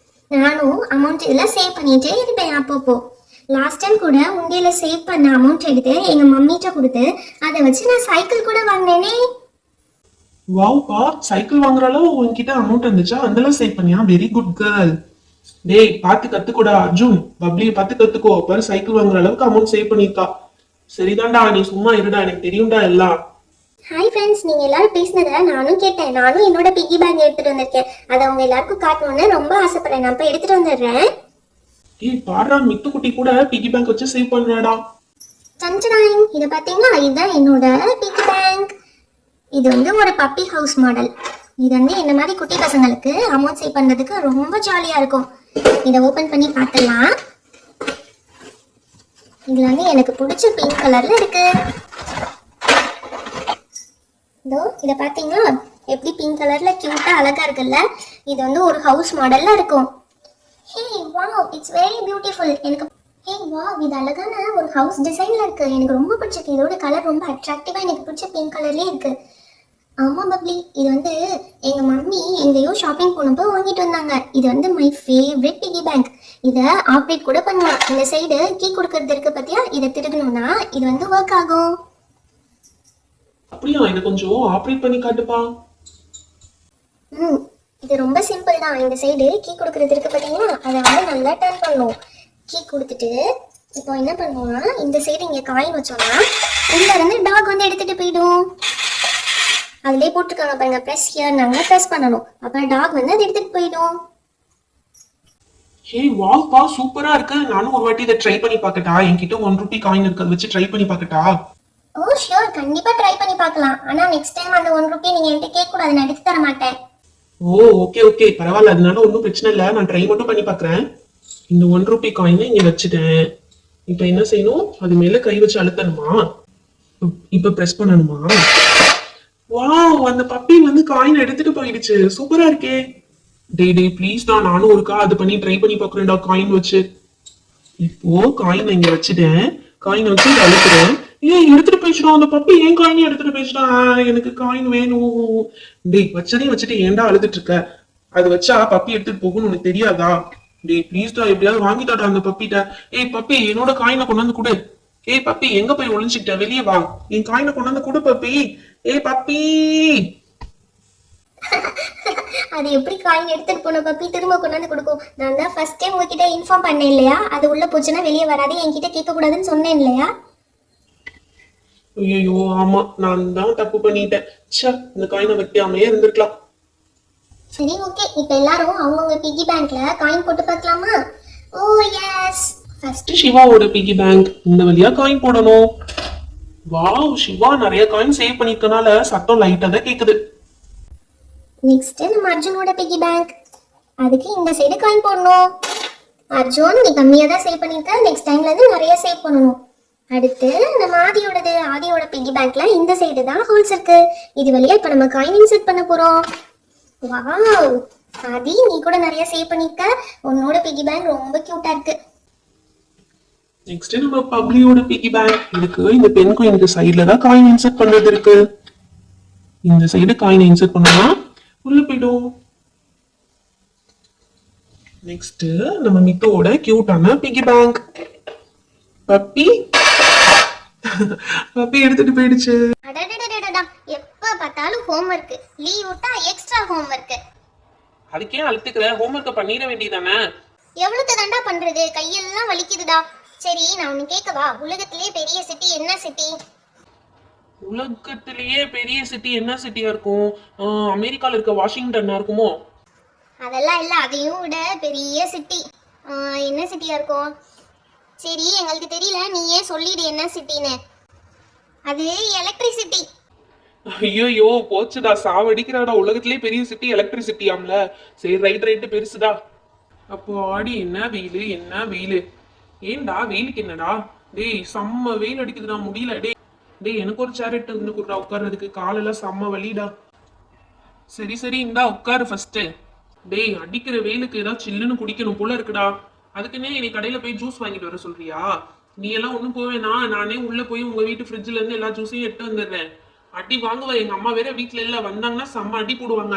நானும் அமௌண்ட் இதெல்லாம் சேவ் பண்ணிட்டே இருப்பேன் அப்பப்போ. லாஸ்ட் டைம் கூட உண்டியல சேவ் பண்ண அமௌண்ட் எடுத்து எங்க மம்மிட்ட கொடுத்து அதை வச்சு நான் சைக்கிள் கூட வாங்கினேனே. வாவ்ப்பா, சைக்கிள் வாங்குற அளவு உன்கிட்ட அமௌண்ட் இருந்துச்சா? அதெல்லாம் சேவ் பண்ணியா? Very good girl. டேய், பார்த்து கத்துக்கூடா அர்ஜுன். பப்ளியை பார்த்து கத்துக்கோ. பாரு, சைக்கிள் வாங்குற அளவுக்கு அமௌண்ட் சேவ் பண்ணிருக்கா. சரிதான்டா, நீ சும்மா இருடா, எனக்கு தெரியும்டா எல்லாம். ஹாய் ஃப்ரெண்ட்ஸ், நீங்க எல்லாரும் பேசினதை நானும் கேட்டேன். நானும் என்னோட பிக்கி பேங்க் எடுத்துட்டு வந்திருக்கேன். அதை அவங்க எல்லாருக்கும் காட்டணும்னு ரொம்ப ஆசைப்படுறேன். நான் போய் எடுத்துட்டு வந்துடுறேன். ஏய் பாடுறா, மித்து குட்டி கூட பிகி பேங்க் வச்சு சேவ் பண்றாடா. சஞ்சடாயிங், இத பாத்தீங்களா, இதுதான் என்னோட பிகி பேங்க். இது வந்து ஒரு பப்பி ஹவுஸ் மாடல். இது வந்து என்ன மாதிரி குட்டி பசங்களுக்கு அமௌண்ட் சேவ் பண்றதுக்கு ரொம்ப ஜாலியா இருக்கும். இதை ஓபன் பண்ணி பார்த்தலாம். இதுல வந்து எனக்கு பிடிச்ச பிங்க் கலர்ல இருக்கு. இதோ இத பாத்தீங்களா, எப்படி பிங்க் கலர்ல கியூட்டா அழகா இருக்குல்ல. இது வந்து ஒரு ஹவுஸ் மாடல்ல இருக்கும். Hey wow, it's very beautiful. எனக்கு ஹே வாவ், இது அழகான ஒரு ஹவுஸ் டிசைன்ல இருக்கு. எனக்கு ரொம்ப பிடிச்சிருக்கு. இதோட கலர் ரொம்ப அட்ராக்டிவா எனக்கு பிடிச்ச பிங்க் கலர்லயே இருக்கு. ஆமா பப்ளி, இது வந்து எங்க மம்மி எங்கேயோ ஷாப்பிங் போனப்போ வாங்கிட்டு வந்தாங்க. இது வந்து மை ஃபேவரட் பிகி பேங்க். இதை ஆப்ரேட் கூட பண்ணலாம். இந்த சைடு கீ கொடுக்கறது இருக்கு பத்தியா, இதை திருகணும்னா இது வந்து ஒர்க் ஆகும். அப்படியா? இதை கொஞ்சம் ஆப்ரேட் பண்ணி காட்டுப்பா. இது ரொம்ப சிம்பிள் தான். இந்த சைடு கீ கொடுக்கறது இருக்கு பார்த்தீங்களா, அதை வந்து நல்லா டர்ன் பண்ணும். கீ கொடுத்துட்டு இப்போ என்ன பண்ணுவோம்னா, இந்த சைடு இங்கே காயின் வச்சோம்னா உள்ள இருந்து டாக் வந்து எடுத்துட்டு போயிடும். அதுலயே போட்டிருக்காங்க பாருங்க, ப்ரெஸ் ஹியர், நாங்க ப்ரெஸ் பண்ணணும். அப்புறம் டாக் வந்து அதை எடுத்துட்டு போயிடும். ஹே வாவ்ப்பா, சூப்பரா இருக்கு. நானும் ஒரு வாட்டி இதை ட்ரை பண்ணி பார்க்கட்டா? என்கிட்ட 1 ரூபி காயின் இருக்கு, அதை வச்சு ட்ரை பண்ணி பார்க்கட்டா? ஓ ஷியோர், கண்டிப்பா ட்ரை பண்ணி பார்க்கலாம். ஆனா நெக்ஸ்ட் டைம் அந்த 1 ரூபி நீங்க என்கிட்ட கேட்க கூடாது, நான் எடுத்து தர மாட்டேன். ஓ ஓகே ஓகே, பரவாயில்ல, அதனால ஒன்றும் பிரச்சனை இல்லை. நான் ட்ரை மட்டும் பண்ணி பார்க்கறேன். இந்த 1 ரூபி காயினை இங்க வச்சுட்டேன். இப்ப என்ன செய்யணும்? அது மேல கை வச்சு அழுத்தணுமா? இப்ப பிரஸ் பண்ணணுமா? வாவ், அந்த பப்பி வந்து காயின் எடுத்துட்டு போயிடுச்சு. சூப்பரா இருக்கே. டேய் டேய் ப்ளீஸ் தான், நானும் ஒருக்கா அது பண்ணி ட்ரை பண்ணி பார்க்கறேன்டா காயின் வச்சு. இப்போ காயின் இங்க வச்சுட்டேன். காயின் வச்சு இதை அழுத்துறேன். ஏன் எடுத்துட்டு போயிடுச்சுடா அந்த பப்பி? ஏன் காயினை எடுத்துட்டு போயிடுச்சுடா? எனக்கு காயின் வேணும். டேய் வச்சதையும் வச்சுட்டு ஏன்டா அழுதுட்டு இருக்க? அது வச்சா பப்பி எடுத்துட்டு போகும்னு உனக்கு தெரியாதா? டேய் ப்ளீஸ்டா, எப்படியாவது வாங்கிட்டாடா அந்த பப்பிட்ட. ஏய் பப்பி, என்னோட காயினை கொண்டு வந்து கொடு. ஏய் பப்பி, எங்க போய் ஒளிஞ்சுக்கிட்ட? வெளியே வா, என் காயினை கொண்டு வந்து கொடு பப்பி. ஏய் பப்பி. அது எப்படி காயின் எடுத்துட்டு போன பப்பி திரும்ப கொண்டாந்து கொடுக்கும்? நான் தான் ஃபர்ஸ்ட் டைம் உங்ககிட்ட இன்ஃபார்ம் பண்ணேன் இல்லையா, அது உள்ள போச்சுன்னா வெளியே வராது, என்கிட்ட கேட்க கூடாதுன்னு சொன்னேன் இல்லையா? ஐயோ ஆமா, நான் தான் தப்பு பண்ணிட்டேன். ச்சே, இந்த காயினை வைக்காமலே இருந்திருக்கலாம். சரி ஓகே, இப்போ எல்லாரும் அவங்கவுங்க பிக்கி பேங்க்ல காயின் போட்டு பார்க்கலாமா? ஓ எஸ். ஃபர்ஸ்ட் சிவாவோட பிகி பேங்க், இந்த வழியா காயின் போடணும். வாவ், சிவா நிறைய காயின் சேவ் பண்ணிருக்கனால சத்தம் லைட்டா தான் கேக்குது. நெக்ஸ்ட் நம்ம அர்ஜுனோட பிக்கி பேங்க், அதுக்கு இந்த சைடு காயின் போடணும். அர்ஜுன், நீ கம்மியா தான் சேவ் பண்ணிருக்க, நெக்ஸ்ட் டைம்ல இருந்து நிறைய சேவ் பண்ணணும். அடுத்து நம்ம ஆதியோட பிக்கி பேங்க்ல இந்த சைடு தான் ஹோல்ஸ் இருக்கு. இது வழியா இப்ப நம்ம காயின் இன்சர்ட் பண்ண போறோம். வாவ் ஆதி, நீ கூட நிறைய சேவ் பண்ணிருக்க, உன்னோட பிக்கி பேங்க் ரொம்ப கியூட்டா இருக்கு. நெக்ஸ்ட் நம்ம பப்ளியோட பிகி பேங்க் இருக்கு. இந்த பென் குயினுக்கு சைடுல தான் காயின் இன்சர்ட் பண்றது இருக்கு. இந்த சைடு காயினை இன்சர்ட் பண்ணா உள்ள போய்டும். நெக்ஸ்ட் நம்ம மித்தோட கியூட்டான பிகி பேங்க். பப்பி பப்பி எடுத்துட்டு போயிடுச்சு. அடடடடடடா, எப்ப பார்த்தாலும் ஹோம்வொர்க், லீவ் விட்டா எக்ஸ்ட்ரா ஹோம்வொர்க். அதுக்கே அழுத்துக்கிற? ஹோம்வொர்க்கை பண்ணிட வேண்டியதானே? எவ்வளவு தாண்டா பண்றது, கையெல்லாம் வலிக்குதுடா. சரி நான் ஒன்னு கேட்கவா, உலகத்திலேயே பெரிய சிட்டி என்ன சிட்டி? உலகத்திலேயே பெரிய சிட்டி என்ன சிட்டியா இருக்கும்? அமெரிக்கால இருக்க வாஷிங்டன்னா இருக்குமோ? அதெல்லாம் இல்ல, அதையும் விட பெரிய சிட்டி. என்ன சிட்டியா இருக்கும்? சரி எங்களுக்கு தெரியல, நீயே சொல்லிடு என்ன சிட்டின்னு. அது எலக்ட்ரிசிட்டி. ஐயோ போச்சுடா, சாவடிக்கிறாடா. உலகத்திலேயே பெரிய சிட்டி எலக்ட்ரிசிட்டியாம்ல. சரி ரைட் பெருசுடா. அப்போ ஆடி, என்ன வெயிலு என்ன வெயிலு. ஏன்டா வெயிலுக்கு என்னடா? டேய் செம்ம வெயில் அடிக்குதுடா, முடியல. டேய் எனக்கு ஒரு சேர் எடுத்து வந்து கொடுறா உட்கார்றதுக்கு, காலெல்லாம் செம்ம வலிடா. சரி இந்தா உட்காரு ஃபர்ஸ்ட். டேய் அடிக்கிற வெயிலுக்கு ஏதாவது சில்லுன்னு குடிக்கணும் போல இருக்குடா. அதுக்குன்னே நீ கடையில போய் ஜூஸ் வாங்கிட்டு வர சொல்றியா? நீ எல்லாம் ஒண்ணும் போவேனா, நானே உள்ள போய் உங்க வீட்டு ஃப்ரிட்ஜ்ல இருந்து எல்லா ஜூஸையும் எடுத்து வந்துடுறேன். அடி வாங்குவ. எங்க அம்மா வேற வீட்டுல இல்ல, வந்தாங்கன்னா செம்ம அடி போடுவாங்க.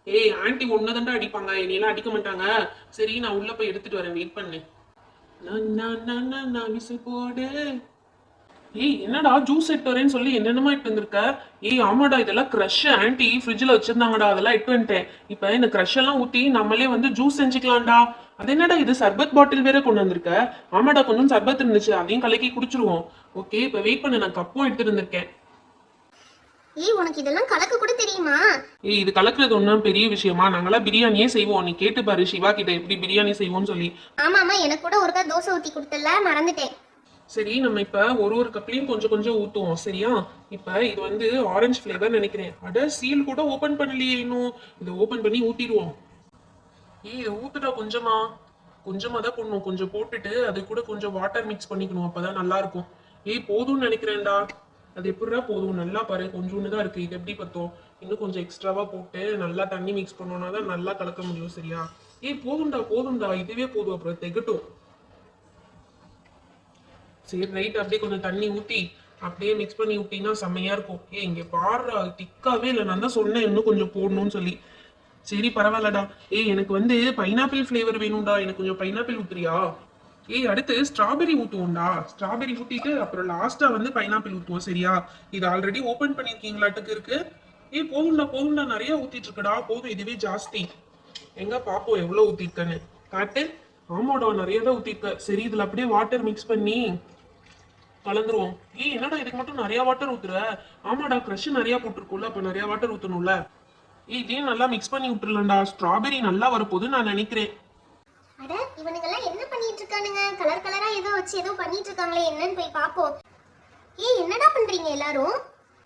ஏய் ஆன்ட்டி ஒன்னதாண்டா அடிப்பாங்க, என்னையெல்லாம் அடிக்க மாட்டாங்க. சரி நான் உள்ள போய் எடுத்துட்டு வரேன், வெயிட் பண்ணு. விசில் போடு. ஏய் என்னடா ஜூஸ் எடுத்து வரேன்னு சொல்லி என்னென்னமா எடுத்து வந்திருக்க? ஏய் ஆமாடா, இதெல்லாம் க்ரஷ் ஆன்ட்டி ஃப்ரிட்ஜ்ல வச்சிருந்தாங்கடா, அதெல்லாம் எடுத்து வந்துட்டேன். இப்ப இந்த க்ரஷ் எல்லாம் ஊத்தி நம்மளே வந்து ஜூஸ் செஞ்சுக்கலாம்டா. அது என்னடா இது, சர்பத் பாட்டில் வேற கொண்டு வந்திருக்க? ஆமாடா, கொஞ்சம் சர்பத் இருந்துச்சு, அதையும் கலக்கி குடிச்சிருவோம். ஓகே இப்ப வெயிட் பண்ணு, நான் கப்பும் எடுத்துட்டு வந்திருக்கேன். ஏய் உனக்கு இதெல்லாம் கலக்க கூட தெரியுமா? ஏய் இது கலக்குறது ஒன்றும் பெரிய விஷயமா? நாங்களாம் பிரியாணியே செய்வோம். நீ கேட்டு பாரு சிவா கிட்ட எப்படி பிரியாணி செய்வோம்னு சொல்லி. ஆமா எனக்கு கூட ஒருக்கா தோசை ஊத்தி கொடுத்தல, மறந்துட்டேன். சரி நம்ம இப்ப ஒரு கப்லயும் கொஞ்சம் ஊத்துவோம், சரியா? இப்ப இது வந்து ஆரஞ்சு ஃபிளேவர் நினைக்கிறேன். அட சீல் கூட ஓபன் பண்ணலையே இன்னும். இதை ஓபன் பண்ணி ஊத்திடுவோம். ஏய் இதை ஊத்துட்டா கொஞ்சமா தான் போடணும். கொஞ்சம் போட்டுட்டு அது கூட கொஞ்சம் வாட்டர் மிக்ஸ் பண்ணிக்கணும், அப்பதான் நல்லா இருக்கும். ஏய் போதும்னு நினைக்கிறேன்டா. அது எப்படிடா போதும்? நல்லா பாரு, கொஞ்சோண்டு தான் இருக்கு. இது எப்படி பத்தும்? இன்னும் கொஞ்சம் எக்ஸ்ட்ராவா போட்டு நல்லா தண்ணி மிக்ஸ் பண்ணோம்னா தான் நல்லா கலக்க முடியும், சரியா? ஏய் போதும்டா, இதுவே போதும், அப்புறம் திகட்டும். சரி ரைட், அப்படியே கொஞ்சம் தண்ணி ஊத்தி அப்படியே மிக்ஸ் பண்ணி ஊட்டினா செம்மையா இருக்கும். ஏய் இங்க பாடுறா, திக்காவே இல்லை. நான் தான் சொன்னேன் இன்னும் கொஞ்சம் போடணும்னு சொல்லி. சரி பரவாயில்லடா. ஏய் எனக்கு வந்து பைனாப்பிள் ஃபிளேவர் வேணும்டா, எனக்கு கொஞ்சம் பைனாப்பிள் ஊத்துறியா? ஏய் அடுத்து ஸ்ட்ராபெரி ஊத்துவோம்டா. ஸ்ட்ராபெரி ஊத்திட்டு அப்புறம் லாஸ்டா வந்து பைனாப்பிள் ஊத்துவோம், சரியா? இது ஆல்ரெடி ஓபன் பண்ணிருக்கீங்களாட்டுக்கு இருக்கு. ஏய் போதும்டா, நிறைய ஊத்திட்டு இருக்கடா. போதும், இதுவே ஜாஸ்தி. எங்க பாப்போம் எவ்வளவு ஊத்திருக்கேன்னு காட்டு. ஆமாடா நிறைய தான் ஊத்திருக்க. சரி இதுல அப்படியே வாட்டர் மிக்ஸ் பண்ணி கலந்துருவோம். ஏய் என்னடா இதுக்கு மட்டும் நிறைய வாட்டர் ஊத்துற? ஆமாடா க்ரஷ் நிறைய போட்டிருக்கும்ல, அப்ப நிறைய வாட்டர் ஊத்தணும்ல. ஏய் இதையும் நல்லா மிக்ஸ் பண்ணி விட்டுறலாம்டா. ஸ்ட்ராபெரி நல்லா வரப்போகுது நான் நினைக்கிறேன். அட இவனுங்கெல்லாம் என்ன பண்ணிட்டு இருக்கானுங்க? கலர் கலரா ஏதோ வச்சு ஏதோ பண்ணிட்டு இருக்காங்களே, என்னன்னு போய் பாப்போம். ஏய் என்னடா பண்றீங்க எல்லாரும்?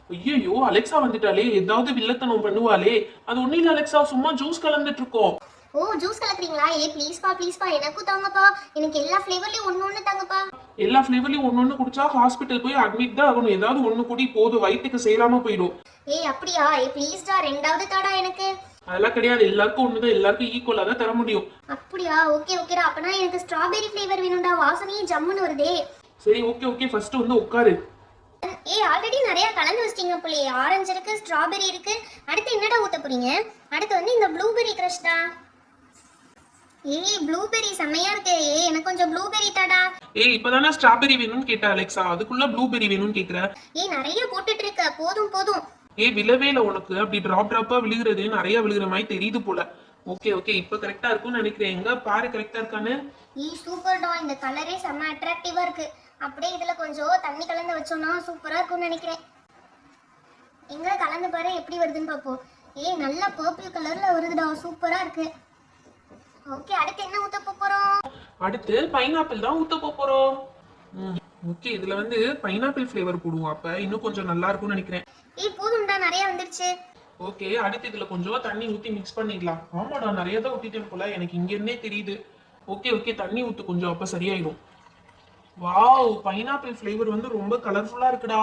ஐயோ அலெக்சா வந்துட்டாலே, ஏதாவது வில்லத்தனம் பண்ணுவாளே. அது ஒண்ணும் இல்ல அலெக்சா, சும்மா ஜூஸ் கலந்துட்டு இருக்கோம். ஓ ஜூஸ் கலக்குறீங்களா? ப்ளீஸ்ப்பா எனக்கும் தாங்கப்பா. எனக்கு எல்லா ஃப்ளேவர்லயும் ஒண்ணு தாங்கப்பா. எல்லா ஃபிளேவர்லயும் ஒன்னொன்னு குடிச்சா ஹாஸ்பிட்டல் போய் அட்மிட் தான் ஆகணும். ஏதாவது ஒண்ணு கூடி போதும், வயிற்றுக்கு சேராம போயிடும். அப்படியா? ப்ளீஸ்டா ரெண்டாவது தாடா எனக்கு. அதெல்லாம் கிடையாது, எல்லாருக்கும் ஒண்ணுதான், எல்லாருக்கும் ஈக்குவலா தான் தர முடியும். அப்படியா? ஓகேடா. அப்பனா எனக்கு ஸ்ட்ராபெரி ஃப்ளேவர் வேணும்டா. வாசனையே ஜம்முன்னு வருதே. சரி ஓகே ஃபர்ஸ்ட் வந்து உட்காரு. ஆல்ரெடி நிறைய கலந்து வச்சிட்டீங்க போலயே. ஆரஞ்சு இருக்கு, ஸ்ட்ராபெரி இருக்கு. அடுத்து என்னடா ஊத்த போறீங்க? அடுத்து வந்து இந்த ப்ளூபெர்ரி கிரஷ் தான். ப்ளூபெர்ரி செம்மையா இருக்கு. எனக்கு கொஞ்சம் ப்ளூபெர்ரி தாடா. இப்பதானே ஸ்ட்ராபெரி வேணும்னு கேட்டா அலெக்சா, அதுக்குள்ள ப்ளூபெர்ரி வேணும்னு கேக்குற? நிறைய போட்டுட்டு இருக்க. போதும். விழவே இல்ல உனக்கு. அப்படி டிராப்பா விழுகிறது நிறைய விழுகிற மாதிரி தெரியுது போல. ஓகே இப்ப கரெக்டா இருக்கும்னு நினைக்கிறேன். எங்க பாரு கரெக்டா இருக்கான்னு. சூப்பர்டா. இந்த கலரே செம்ம அட்ராக்டிவா இருக்கு. அப்படியே இதுல கொஞ்சம் தண்ணி கலந்து வச்சோம்னா சூப்பரா இருக்கும்னு நினைக்கிறேன். எங்க கலந்து பாரு எப்படி வருதுன்னு பாப்போம். நல்லா பர்பிள் கலர்ல வருதுடா. சூப்பரா இருக்கு. ஓகே அடுத்து என்ன ஊத்த போறோம்? அடுத்து பைனாப்பிள் தான் ஊத்த போறோம். ஓகே இதுல வந்து பைனாப்பிள் ஃபிளேவர் போடுவோம், அப்ப இன்னும் கொஞ்சம் நல்லா இருக்கும்னு நினைக்கிறேன். போதும்டா, நிறைய வந்துருச்சு. ஓகே அடுத்து இதுல கொஞ்சம் தண்ணி ஊத்தி மிக்ஸ் பண்ணிடலாம். ஆமாடா நிறைய தான் ஊத்திட்டேன் போல, எனக்கு இங்க இருந்தே தெரியுது. ஓகே தண்ணி ஊத்து கொஞ்சம், அப்ப சரியாயிடும். வாவ் பைனாப்பிள் ஃபிளேவர் வந்து ரொம்ப கலர்ஃபுல்லா இருக்குடா.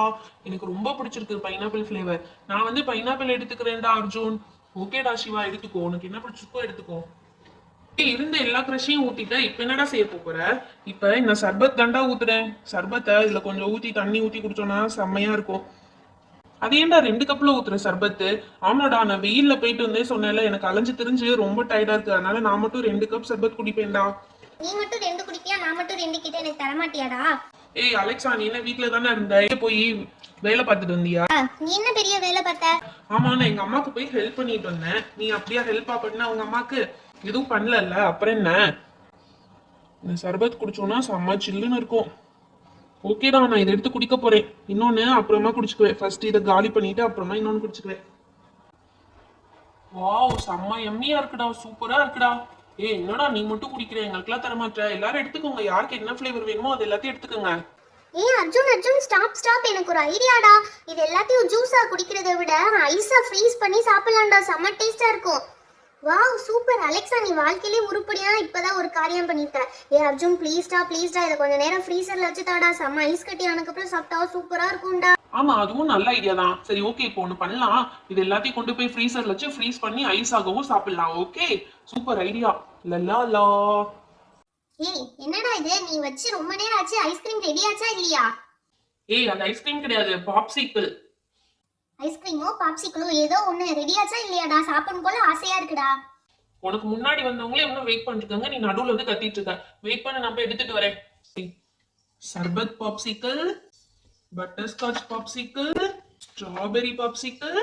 எனக்கு ரொம்ப பிடிச்சிருக்கு பைனாப்பிள் ஃபிளேவர். நான் வந்து பைனாப்பிள் எடுத்துக்கிறேன்டா அர்ஜுன். ஓகேடா சிவா எடுத்துக்கோ, உனக்கு என்ன பிடிச்சிருக்கோ எடுத்துக்கோ. இருந்த எல்லா கிரஷையும் ஊத்திட்டேன். இப்ப என்னடா செய்ய போற? இப்ப இந்த சர்பத் தாண்டா ஊத்துறேன். சர்பத்தை இதுல கொஞ்சம் ஊத்தி தண்ணி ஊத்தி குடிச்சோம்னா செம்மையா இருக்கும். அது ஏன்டா 2 கப்ல ஊத்துற சர்பத்து? ஆமாடா நான் வெயில்ல போயிட்டு வந்தே சொன்னேன்ல, எனக்கு அலைஞ்சு திரிஞ்சு ரொம்ப டயர்டா இருக்கு, அதனால நான் மட்டும் 2 கப் சர்பத் குடிப்பேன்டா. நீ மட்டும் 2 குடிப்பியா? நான் மட்டும் 2 கிட்ட எனக்கு தர மாட்டியாடா? அலெக்சா நீ என்ன வீட்டுல தானே இருந்த, போய் வேலை பார்த்துட்டு வந்தியா? நீ என்ன பெரிய வேலை பார்த்த? ஆமா நான் எங்க அம்மாக்கு போய் ஹெல்ப் பண்ணிட்டு வந்தேன். நீ அப்படியா ஹெல்ப்பா பண்ண உங்க அம்மாக்கு? எதுவும் பண்ணல, அப்புறம் என்ன? இந்த சர்பத் குடிச்சோம்னா செம்ம சில்லுன்னு இருக்கும். ஓகேடா நான் இதை எடுத்து குடிக்க போறேன். இன்னொன்னு அப்புறமா குடிச்சுக்குவேன். ஃபர்ஸ்ட் இதை காலி பண்ணிட்டு அப்புறமா இன்னொன்னு குடிச்சுக்குவேன். வாவ் செம்ம எம்மியா இருக்குடா, சூப்பரா இருக்குடா. என்னடா நீ மட்டும் குடிக்கிற, எங்களுக்குலாம் தர மாட்டேன். எல்லாரும் எடுத்துக்கோங்க, யாருக்கு என்ன ஃபிளேவர் வேணுமோ அது எல்லாத்தையும் எடுத்துக்கோங்க. அர்ஜுன் ஸ்டாப். எனக்கு ஒரு ஐடியாடா. இது எல்லாத்தையும் ஜூஸா குடிக்கிறதை விட ஐஸா ஃப்ரீஸ் பண்ணி சாப்பிடலாம்டா. செம்ம டேஸ்டா இருக்கும். வாவ் சூப்பர் அலெக்சா, நீ வாழ்க்கையிலே உருப்படியா இப்பதான் ஒரு காரியம் பண்ணிட்ட. அர்ஜுன் ப்ளீஸ்டா இதை கொஞ்ச நேரம் ஃப்ரீசர்ல வச்சு தாடா. செம்ம ஐஸ் கட்டி ஆனதுக்கப்புறம் சாப்பிட்டா சூப்பரா இருக்கும்டா. ஆமா அதுவும் நல்ல ஐடியா தான். சரி ஓகே இப்போ ஒண்ணு பண்ணலாம். இது எல்லாத்தையும் கொண்டு போய் ஃப்ரீசர்ல வச்சு ஃப்ரீஸ் பண்ணி ஐஸ் ஆகவும் சாப்பிடலாம். Okay super idea. லலா என்னடா இது, நீ வச்சு ரொம்ப நேரம் ஆச்சு. ஐஸ்கிரீம் ரெடி ஆச்சா இல்லையா? அது ஐஸ்கிரீம் கிடையாது, பாப்சிக்கிள். ஐஸ்கிரீமோ பாப்சிக்கிளோ ஏதோ ஒண்ணு ரெடி ஆச்சா இல்லையாடா? சாப்பிடணும் போல ஆசையா இருக்குடா. உனக்கு முன்னாடி வந்தவங்களே இன்னும் வெயிட் பண்ணிட்டு இருக்காங்க, நீ நடுவுல வந்து கத்திட்டு இருக்க. வெயிட் பண்ண நான் போய் எடுத்துட்டு வரேன். Sharbat popsicle, butterscotch popsicle, strawberry popsicle,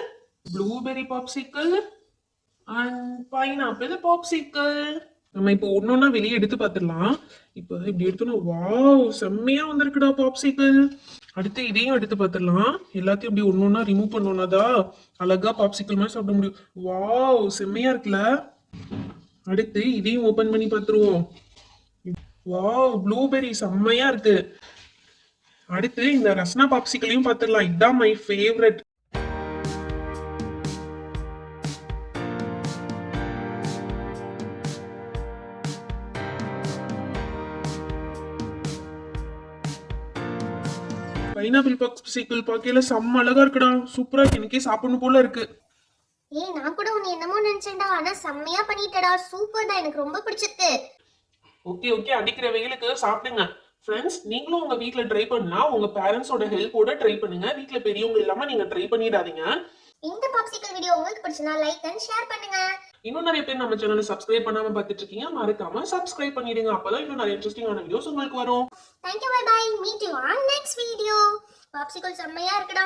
blueberry popsicle and pineapple popsicle. நம்ம இப்போ ஒன்னொன்னா வெளியே எடுத்து பார்த்துடலாம். இப்போ இப்படி எடுத்தோம்னா வாவ் செம்மையா வந்திருக்குடா பாப்சிக்கிள். அடுத்து இதையும் எடுத்து பார்த்துடலாம். எல்லாத்தையும் இப்படி ஒன்னொன்னா ரிமூவ் பண்ணோம்னாதான் அழகா பாப்சிக்கிள் மாதிரி சாப்பிட முடியும். வாவ் செம்மையா இருக்குல்ல. அடுத்து இதையும் ஓபன் பண்ணி பார்த்துருவோம். வாவ் ப்ளூபெரி செம்மையா இருக்கு. அடுத்து இந்த ரஸ்னா பாப்சிக்களையும் பார்த்துடலாம். இதுதான் மை ஃபேவரட். பைனாப்பிள் பாப்சிக்கிள் பார்க்கல செம்ம அழகா இருக்குடா. சூப்பரா இருக்கு, எனக்கே சாப்பிடணும் போல இருக்கு. நான் கூட உன்னை என்னமோ நினைச்சேன்டா, ஆனா செம்மையா பண்ணிட்டடா. சூப்பர்டா, எனக்கு ரொம்ப பிடிச்சிருக்கு. ஓகே அடிக்கிற வெயிலுக்கு சாப்பிடுங்க. ஃப்ரெண்ட்ஸ் நீங்களும் உங்க வீட்ல ட்ரை பண்ணா உங்க பேரண்ட்ஸோட ஹெல்ப்போட ட்ரை பண்ணுங்க. வீட்ல பெரியவங்க இல்லாம நீங்க ட்ரை பண்ணிடாதீங்க. இந்த பாப்சிக்கிள் வீடியோ உங்களுக்கு பிடிச்சனா லைக் அண்ட் ஷேர் பண்ணுங்க. இன்னும் நிறைய பேர் நம்ம சேனலை சப்ஸ்கிரைப் பண்ணாம பார்த்துட்டு இருக்கீங்க, மறக்காம சப்ஸ்கிரைப் பண்ணிடுங்க. அப்பதான் இன்னும் நிறைய இன்ட்ரெஸ்டிங்கான வீடியோஸ் உங்களுக்கு வரும். Thank you, bye. Meet you on next video. பாப்சிக்கிள் செம்மையா இருக்குடா.